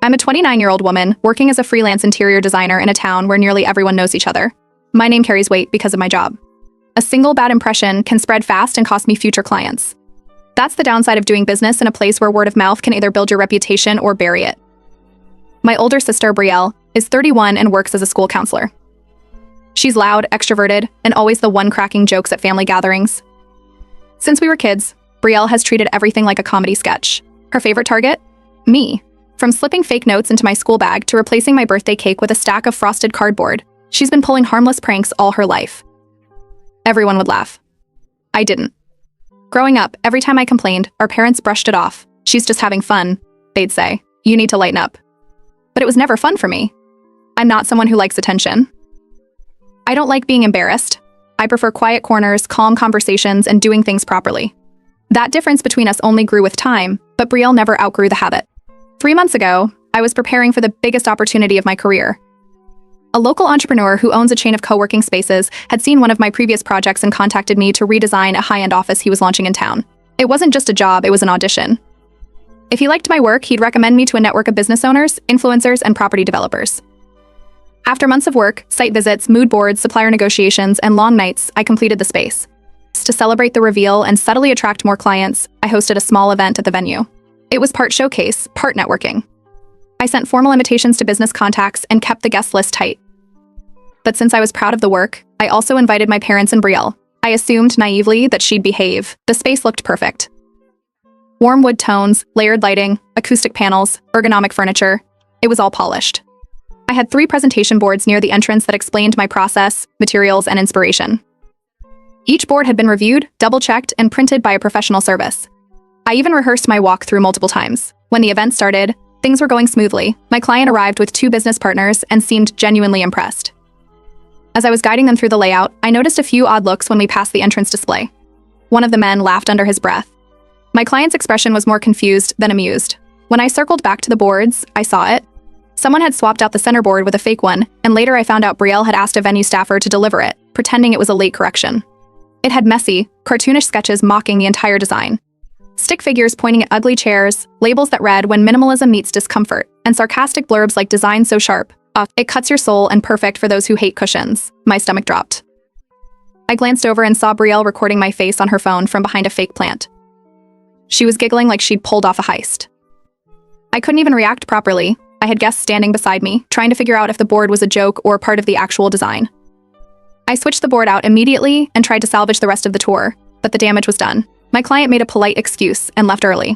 I'm a 29-year-old woman working as a freelance interior designer in a town where nearly everyone knows each other. My name carries weight because of my job. A single bad impression can spread fast and cost me future clients. That's the downside of doing business in a place where word of mouth can either build your reputation or bury it. My older sister, Brielle, is 31 and works as a school counselor. She's loud, extroverted, and always the one cracking jokes at family gatherings. Since we were kids, Brielle has treated everything like a comedy sketch. Her favorite target? Me. From slipping fake notes into my school bag to replacing my birthday cake with a stack of frosted cardboard, she's been pulling harmless pranks all her life. Everyone would laugh. I didn't. Growing up, every time I complained, our parents brushed it off. She's just having fun, they'd say. You need to lighten up. But it was never fun for me. I'm not someone who likes attention. I don't like being embarrassed. I prefer quiet corners, calm conversations, and doing things properly. That difference between us only grew with time, but Brielle never outgrew the habit. 3 months ago, I was preparing for the biggest opportunity of my career. A local entrepreneur who owns a chain of co-working spaces had seen one of my previous projects and contacted me to redesign a high-end office he was launching in town. It wasn't just a job, it was an audition. If he liked my work, he'd recommend me to a network of business owners, influencers, and property developers. After months of work, site visits, mood boards, supplier negotiations, and long nights, I completed the space. To celebrate the reveal and subtly attract more clients, I hosted a small event at the venue. It was part showcase, part networking. I sent formal invitations to business contacts and kept the guest list tight. But since I was proud of the work, I also invited my parents and Brielle. I assumed naively that she'd behave. The space looked perfect. Warm wood tones, layered lighting, acoustic panels, ergonomic furniture. It was all polished. I had 3 presentation boards near the entrance that explained my process, materials, and inspiration. Each board had been reviewed, double-checked, and printed by a professional service. I even rehearsed my walkthrough multiple times. When the event started, things were going smoothly. My client arrived with 2 business partners and seemed genuinely impressed. As I was guiding them through the layout, I noticed a few odd looks when we passed the entrance display. One of the men laughed under his breath. My client's expression was more confused than amused. When I circled back to the boards, I saw it. Someone had swapped out the center board with a fake one, and later I found out Brielle had asked a venue staffer to deliver it, pretending it was a late correction. It had messy, cartoonish sketches mocking the entire design. Stick figures pointing at ugly chairs, labels that read "When minimalism meets discomfort," and sarcastic blurbs like "Design so sharp, it cuts your soul and perfect for those who hate cushions." My stomach dropped. I glanced over and saw Brielle recording my face on her phone from behind a fake plant. She was giggling like she'd pulled off a heist. I couldn't even react properly. I had guests standing beside me, trying to figure out if the board was a joke or part of the actual design. I switched the board out immediately and tried to salvage the rest of the tour, but the damage was done. My client made a polite excuse and left early.